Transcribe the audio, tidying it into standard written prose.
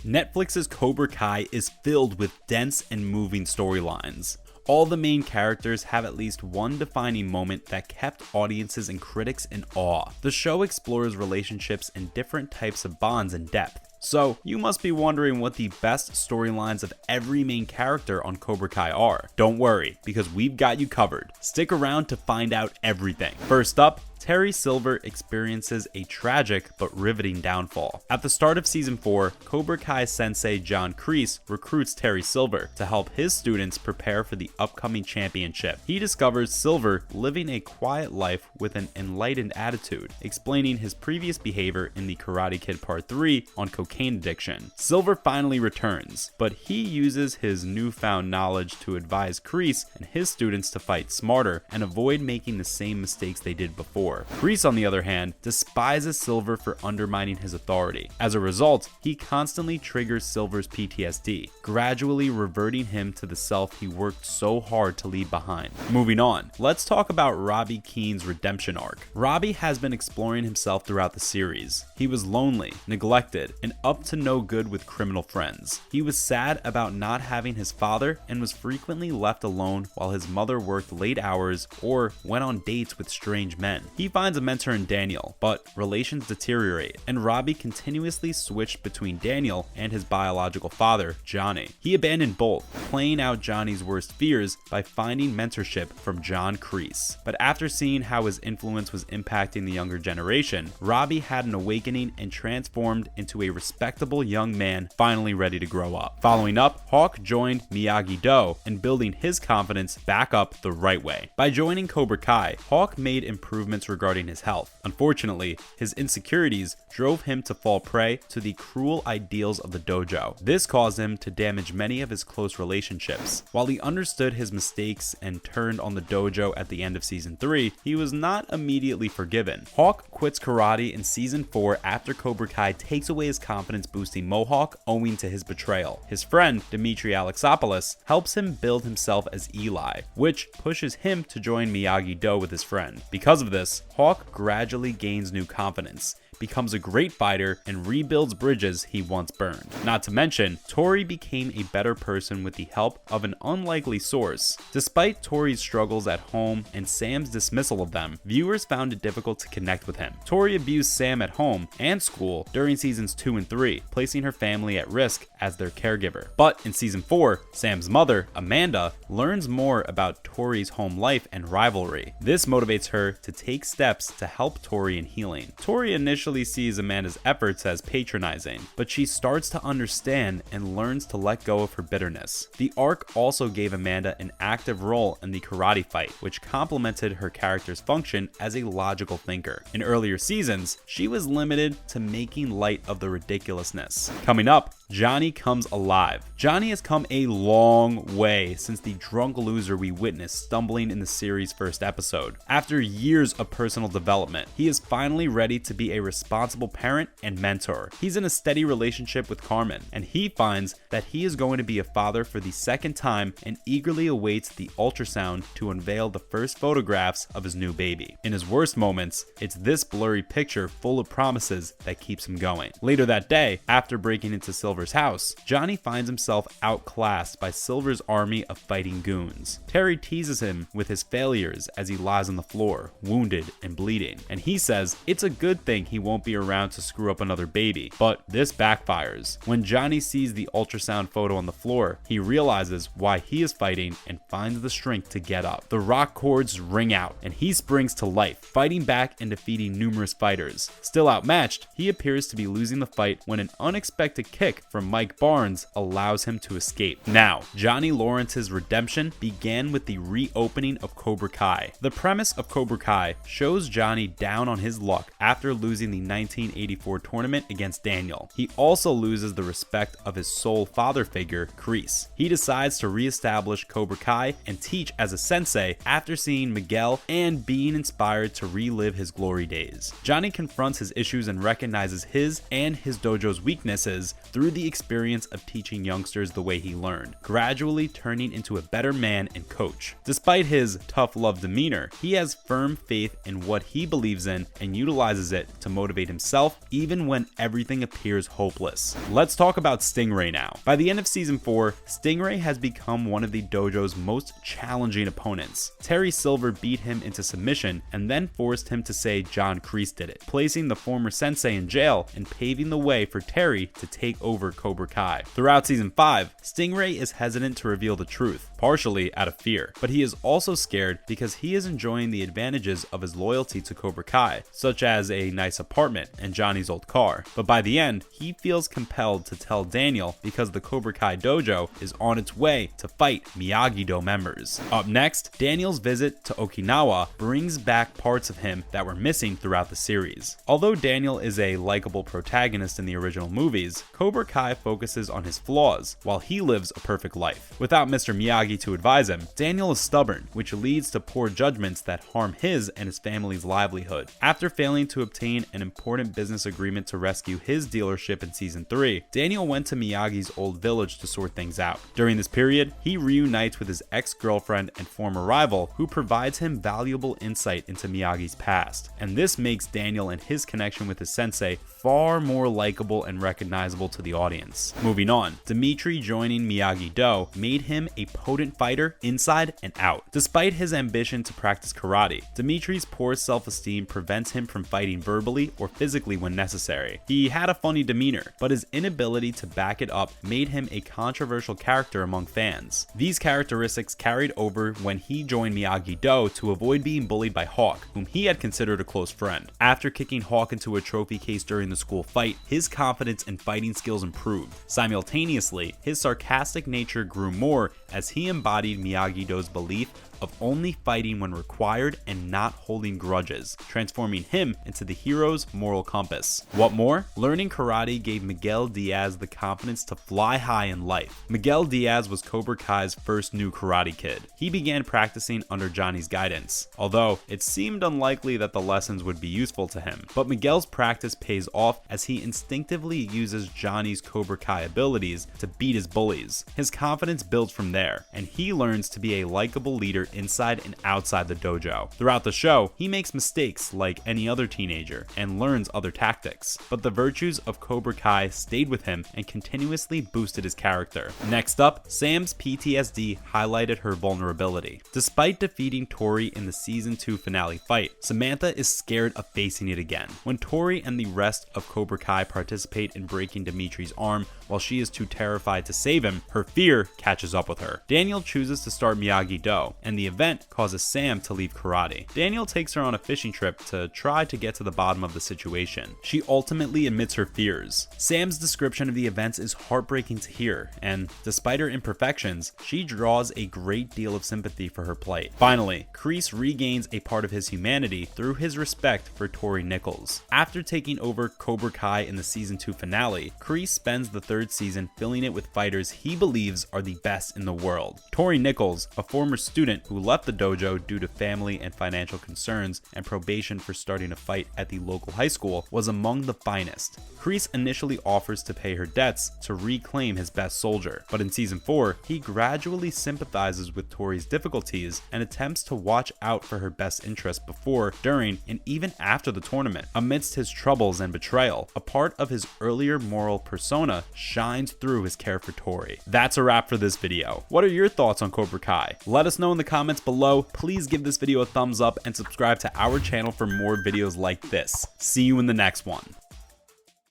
Netflix's Cobra Kai is filled with dense and moving storylines. All the main characters have at least one defining moment that kept audiences and critics in awe. The show explores relationships and different types of bonds in depth. So, you must be wondering what the best storylines of every main character on Cobra Kai are. Don't worry, because we've got you covered. Stick around to find out everything. First up, Terry Silver experiences a tragic but riveting downfall. At the start of Season 4, Cobra Kai sensei John Kreese recruits Terry Silver to help his students prepare for the upcoming championship. He discovers Silver living a quiet life with an enlightened attitude, explaining his previous behavior in the Karate Kid Part 3 on cocaine addiction. Silver finally returns, but he uses his newfound knowledge to advise Kreese and his students to fight smarter and avoid making the same mistakes they did before. Kreese, on the other hand, despises Silver for undermining his authority. As a result, he constantly triggers Silver's PTSD, gradually reverting him to the self he worked so hard to leave behind. Moving on, let's talk about Robbie Keane's redemption arc. Robbie has been exploring himself throughout the series. He was lonely, neglected, and up to no good with criminal friends. He was sad about not having his father and was frequently left alone while his mother worked late hours or went on dates with strange men. He finds a mentor in Daniel, but relations deteriorate, and Robbie continuously switched between Daniel and his biological father, Johnny. He abandoned both, playing out Johnny's worst fears by finding mentorship from John Kreese. But after seeing how his influence was impacting the younger generation, Robbie had an awakening and transformed into a respectable young man finally ready to grow up. Following up, Hawk joined Miyagi-Do and building his confidence back up the right way. By joining Cobra Kai, Hawk made improvements regarding his health. Unfortunately, his insecurities drove him to fall prey to the cruel ideals of the dojo. This caused him to damage many of his close relationships. While he understood his mistakes and turned on the dojo at the end of Season 3, he was not immediately forgiven. Hawk quits karate in Season 4 after Cobra Kai takes away his confidence-boosting mohawk owing to his betrayal. His friend, Dimitri Alexopoulos, helps him build himself as Eli, which pushes him to join Miyagi-Do with his friend. Because of this, Hawk gradually gains new confidence, becomes a great fighter, and rebuilds bridges he once burned. Not to mention, Tori became a better person with the help of an unlikely source. Despite Tori's struggles at home and Sam's dismissal of them, viewers found it difficult to connect with him. Tori abused Sam at home and school during Seasons 2 and 3, placing her family at risk as their caregiver. But in Season 4, Sam's mother, Amanda, learns more about Tori's home life and rivalry. This motivates her to take steps to help Tori in healing. Tori initially sees Amanda's efforts as patronizing, but she starts to understand and learns to let go of her bitterness. The arc also gave Amanda an active role in the karate fight, which complemented her character's function as a logical thinker. In earlier seasons, she was limited to making light of the ridiculousness. Coming up, Johnny comes alive. Johnny has come a long way since the drunk loser we witnessed stumbling in the series' first episode. After years of personal development, he is finally ready to be a responsible parent and mentor. He's in a steady relationship with Carmen, and he finds that he is going to be a father for the second time and eagerly awaits the ultrasound to unveil the first photographs of his new baby. In his worst moments, it's this blurry picture full of promises that keeps him going. Later that day, after breaking into Silver's house, Johnny finds himself outclassed by Silver's army of fighting goons. Terry teases him with his failures as he lies on the floor, wounded and bleeding, and he says it's a good thing he won't be around to screw up another baby. But this backfires. When Johnny sees the ultrasound photo on the floor, he realizes why he is fighting and finds the strength to get up. The rock chords ring out, and he springs to life, fighting back and defeating numerous fighters. Still outmatched, he appears to be losing the fight when an unexpected kick from Mike Barnes allows him to escape. Now, Johnny Lawrence's redemption began with the reopening of Cobra Kai. The premise of Cobra Kai shows Johnny down on his luck after losing the 1984 tournament against Daniel. He also loses the respect of his sole father figure, Kreese. He decides to reestablish Cobra Kai and teach as a sensei after seeing Miguel and being inspired to relive his glory days. Johnny confronts his issues and recognizes his and his dojo's weaknesses through the experience of teaching youngsters the way he learned, gradually turning into a better man and coach. Despite his tough love demeanor, he has firm faith in what he believes in and utilizes it to motivate himself even when everything appears hopeless. Let's talk about Stingray now. By the end of season 4, Stingray has become one of the dojo's most challenging opponents. Terry Silver beat him into submission and then forced him to say John Kreese did it, placing the former sensei in jail and paving the way for Terry to take over Cobra Kai. Throughout season 5, Stingray is hesitant to reveal the truth, partially out of fear, but he is also scared because he is enjoying the advantages of his loyalty to Cobra Kai, such as a nice apartment and Johnny's old car. But by the end, he feels compelled to tell Daniel because the Cobra Kai dojo is on its way to fight Miyagi-Do members. Up next, Daniel's visit to Okinawa brings back parts of him that were missing throughout the series. Although Daniel is a likable protagonist in the original movies, Cobra Kai focuses on his flaws while he lives a perfect life. Without Mr. Miyagi to advise him, Daniel is stubborn, which leads to poor judgments that harm his and his family's livelihood. After failing to obtain an important business agreement to rescue his dealership in season 3, Daniel went to Miyagi's old village to sort things out. During this period, he reunites with his ex-girlfriend and former rival, who provides him valuable insight into Miyagi's past. And this makes Daniel and his connection with his sensei far more likable and recognizable to the audience. Moving on, Dimitri joining Miyagi-Do made him a potent fighter inside and out. Despite his ambition to practice karate, Dimitri's poor self-esteem prevents him from fighting verbally or physically when necessary. He had a funny demeanor, but his inability to back it up made him a controversial character among fans. These characteristics carried over when he joined Miyagi-Do to avoid being bullied by Hawk, whom he had considered a close friend. After kicking Hawk into a trophy case during the school fight, his confidence and fighting skills improved. Simultaneously, his sarcastic nature grew more as he embodied Miyagi-Do's belief of only fighting when required and not holding grudges, transforming him into the hero's moral compass. What more? Learning karate gave Miguel Diaz the confidence to fly high in life. Miguel Diaz was Cobra Kai's first new karate kid. He began practicing under Johnny's guidance, although it seemed unlikely that the lessons would be useful to him. But Miguel's practice pays off as he instinctively uses Johnny's Cobra Kai abilities to beat his bullies. His confidence builds from there, and he learns to be a likable leader inside and outside the dojo. Throughout the show, he makes mistakes like any other teenager and learns other tactics, but the virtues of Cobra Kai stayed with him and continuously boosted his character. Next up, Sam's PTSD highlighted her vulnerability. Despite defeating Tori in the season 2 finale fight, Samantha is scared of facing it again. When Tori and the rest of Cobra Kai participate in breaking Dimitri's arm while she is too terrified to save him, her fear catches up with her. Daniel chooses to start Miyagi-Do, and the event causes Sam to leave karate. Daniel takes her on a fishing trip to try to get to the bottom of the situation. She ultimately admits her fears. Sam's description of the events is heartbreaking to hear, and despite her imperfections, she draws a great deal of sympathy for her plight. Finally, Kreese regains a part of his humanity through his respect for Tori Nichols. After taking over Cobra Kai in the season 2 finale, Kreese spends the 3rd season filling it with fighters he believes are the best in the world. Tori Nichols, a former student who left the dojo due to family and financial concerns and probation for starting a fight at the local high school, was among the finest. Kreese initially offers to pay her debts to reclaim his best soldier, but in season 4, he gradually sympathizes with Tori's difficulties and attempts to watch out for her best interest before, during, and even after the tournament. Amidst his troubles and betrayal, a part of his earlier moral persona shines through his care for Tori. That's a wrap for this video. What are your thoughts on Cobra Kai? Let us know in the comments below. Please give this video a thumbs up and subscribe to our channel for more videos like this. See you in the next one.